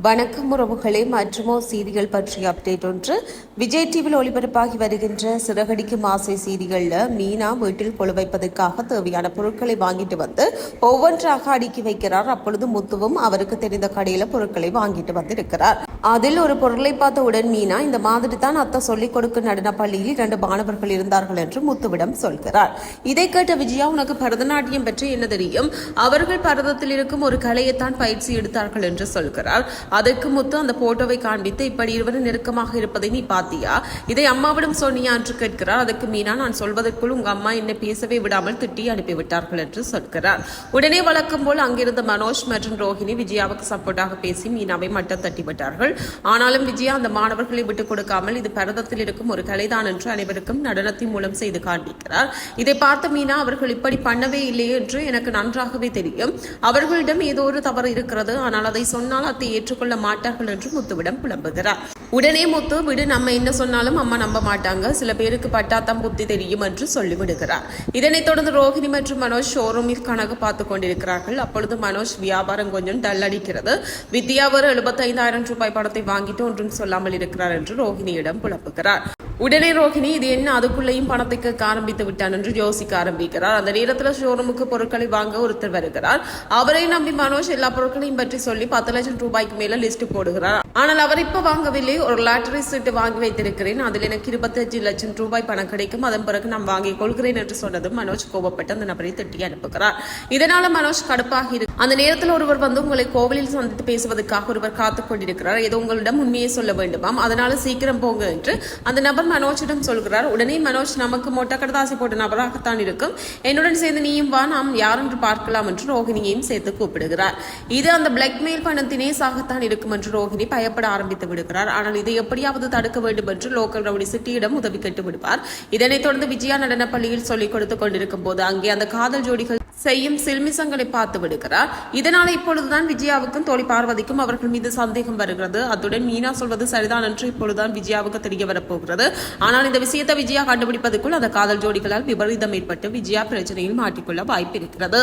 வணக்கம் உறவுகளே, மற்றுமோ சீரியல் பற்றிய அப்டேட் ஒன்று. விஜய் டிவியில் ஒளிபரப்பாகி வருகின்ற சிறகடிக்கும் ஆசை சீரியல்ல மீனா வீட்டில் கொழு வைப்பதற்காக தேவையான பொருட்களை வாங்கிட்டு வந்து ஒவ்வொன்றாக அடுக்கி வைக்கிறார். அப்பொழுது முத்துவும் அவருக்கு தெரிந்த கடையில பொருட்களை வாங்கிட்டு வந்திருக்கிறார். அதில் ஒரு பொருளை பார்த்தவுடன் மீனா, இந்த மாதிரி தான் அத்தை சொல்லிக் கொடுக்கும் நடன பள்ளியில் 2 மாணவர்கள் இருந்தார்கள் என்று முத்துவிடம் சொல்கிறார். இதை கேட்ட விஜயா, உனக்கு பரதநாட்டியம் பற்றி என்ன தெரியும்? அவர்கள் பரதத்தில் இருக்கும் ஒரு கலையைத்தான் பயிற்சி எடுத்தார்கள் என்று சொல்கிறார். அதற்கு முத்து அந்த போட்டோவை காண்பித்து, இப்படி இருவரும் நெருக்கமாக இருப்பதை நீ பாத்தியா? இதை அம்மாவிடம் சொன்னியா என்று கேட்கிறார். அதற்கு மீனா, நான் சொல்வதற்குள் உங்க அம்மா என்னை பேசவே விடாமல் திட்டி அனுப்பிவிட்டார்கள் என்று சொல்கிறார். உடனே வழக்கம் போல் அங்கிருந்த மனோஜ் மற்றும் ரோஹிணி விஜயாவுக்கு சப்போர்ட்டாக பேசி மீனாவை மட்டம் தட்டிவிட்டார்கள். ஆனாலும் விஜயா அந்த மாணவர்களை விட்டுக் கொடுக்காமல், இது பரதத்தில் இருக்கும் ஒரு கலைதான் என்று அனைவருக்கும் நடனத்தின் மூலம் செய்து காண்பிக்கிறார். இதை பார்த்த மீனா, அவர்கள் இப்படி பண்ணவே இல்லையே என்று எனக்கு நன்றாகவே தெரியும். அவர்களிடம் ஏதோ ஒரு தவறு இருக்கிறது, ஆனால் அதை சொன்னால் அதை ஏற்றுக்கொள்ள மாட்டார்கள் என்று முத்துவிடம் புலம்புகிறார். உடனே முத்து, விடு, நம்ம என்ன சொன்னாலும் அம்மா நம்ப மாட்டாங்க, சில பேருக்கு பட்டாத்தான் புத்தி தெரியும் என்று சொல்லிவிடுகிறார். இதனைத் தொடர்ந்து ரோஹிணி மற்றும் மனோஜ் ஷோரூமில் கணக்கு பார்த்துக் கொண்டிருக்கிறார்கள். அப்பொழுது மனோஜ், வியாபாரம் கொஞ்சம் டல் அடிக்கிறது, வித்யா ஒரு 75,000 ரூபாய் பணத்தை வாங்கிட்டு ஒன்றும் சொல்லாமல் இருக்கிறார் என்று ரோஹிணியிடம் புலம்புகிறார். உடனே ரோஹிணி, இது என்ன அதுக்குள்ளேயும் பணத்தை கேட்க ஆரம்பித்து விட்டான் என்று யோசிக்க ஆரம்பிக்கிறார். அந்த நேரத்தில் ஷோரூமுக்கு பொருட்களை வாங்க ஒருத்தர் வருகிறார். அவரை நம்பி மனோஜ் எல்லா பொருட்களையும் பற்றி சொல்லி 10 லட்சம் ரூபாய்க்கு மேல லிஸ்ட் போடுகிறார். ஆனால் அவர் இப்ப வாங்கவில்லை, ஒரு லாட்டரி சீட்டு வாங்கி வைத்திருக்கிறேன், அதில் எனக்கு 25 லட்சம் ரூபாய் பணம் கிடைக்கும், அதன் பிறகு நான் வாங்கிக் கொள்கிறேன் என்று சொன்னதும் மனோஜ் கோபப்பட்டு அந்த நபரை திட்டி அனுப்புகிறார். இதனால மனோஜ் கடுப்பாக இருக்கு. அந்த நேரத்தில் ஒருவர் வந்து, உங்களை கோவிலில் சந்தித்து பேசுவதற்காக ஒருவர் காத்துக் கொண்டிருக்கிறார், ஏதோ உங்களிடம் உண்மையை சொல்ல வேண்டுமாம், அதனால சீக்கிரம் போங்க என்று அந்த நபர் மனோஜிடம் சொல்கிறார். உடனே மனோஜ், நமக்கு மொட்டை கடதாசி போட்ட நபராகத்தான் இருக்கும், என்னுடன் சேர்ந்து நீயும் வா, நாம் யார் என்று பார்க்கலாம் என்று ரோஹிணியையும் சேர்த்து கூப்பிடுகிறார். இது அந்த பிளாக்மெயில் பணத்தினே சாகத்தான் இருக்கும் என்று ரோஹிணி பயப்பட ஆரம்பித்து விடுகிறார். ஆனால் இதை எப்படியாவது தடுக்க வேண்டும் என்று லோக்கல் ரவுடி சிட்டியிடம் உதவி கேட்டு விடுவார். இதனைத் தொடர்ந்து விஜயா நடன பள்ளியில் சொல்லிக் கொடுத்துக் கொண்டிருக்கும் போது அங்கே அந்த காதல் ஜோடிகள் செய்யும் சில்மிசங்களை பார்த்து விடுகிறார். இதனால இப்பொழுதுதான் விஜயாவுக்கும் தோழி பார்வதிக்கும் அவர்கள் மீது சந்தேகம் வருகிறது. அத்துடன் மீனா சொல்வது சரிதான் என்று இப்பொழுதுதான் விஜயாவுக்கு தெரிய வரப்போகிறது. ஆனால் இந்த விஷயத்தை விஜயா கண்டுபிடிப்பதற்குள் அந்த காதல் ஜோடிகளால் விபரீதம் ஏற்பட்டு விஜயா பிரச்சனையில் மாட்டிக்கொள்ள வாய்ப்பு இருக்கிறது.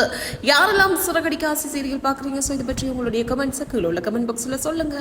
யாரெல்லாம் சிறகடிக்க ஆசை சீரியல் பாக்குறீங்க? இது பற்றி உங்களுடைய கமெண்ட்ஸ் கீழே உள்ள கமெண்ட் பாக்ஸ்ல சொல்லுங்க.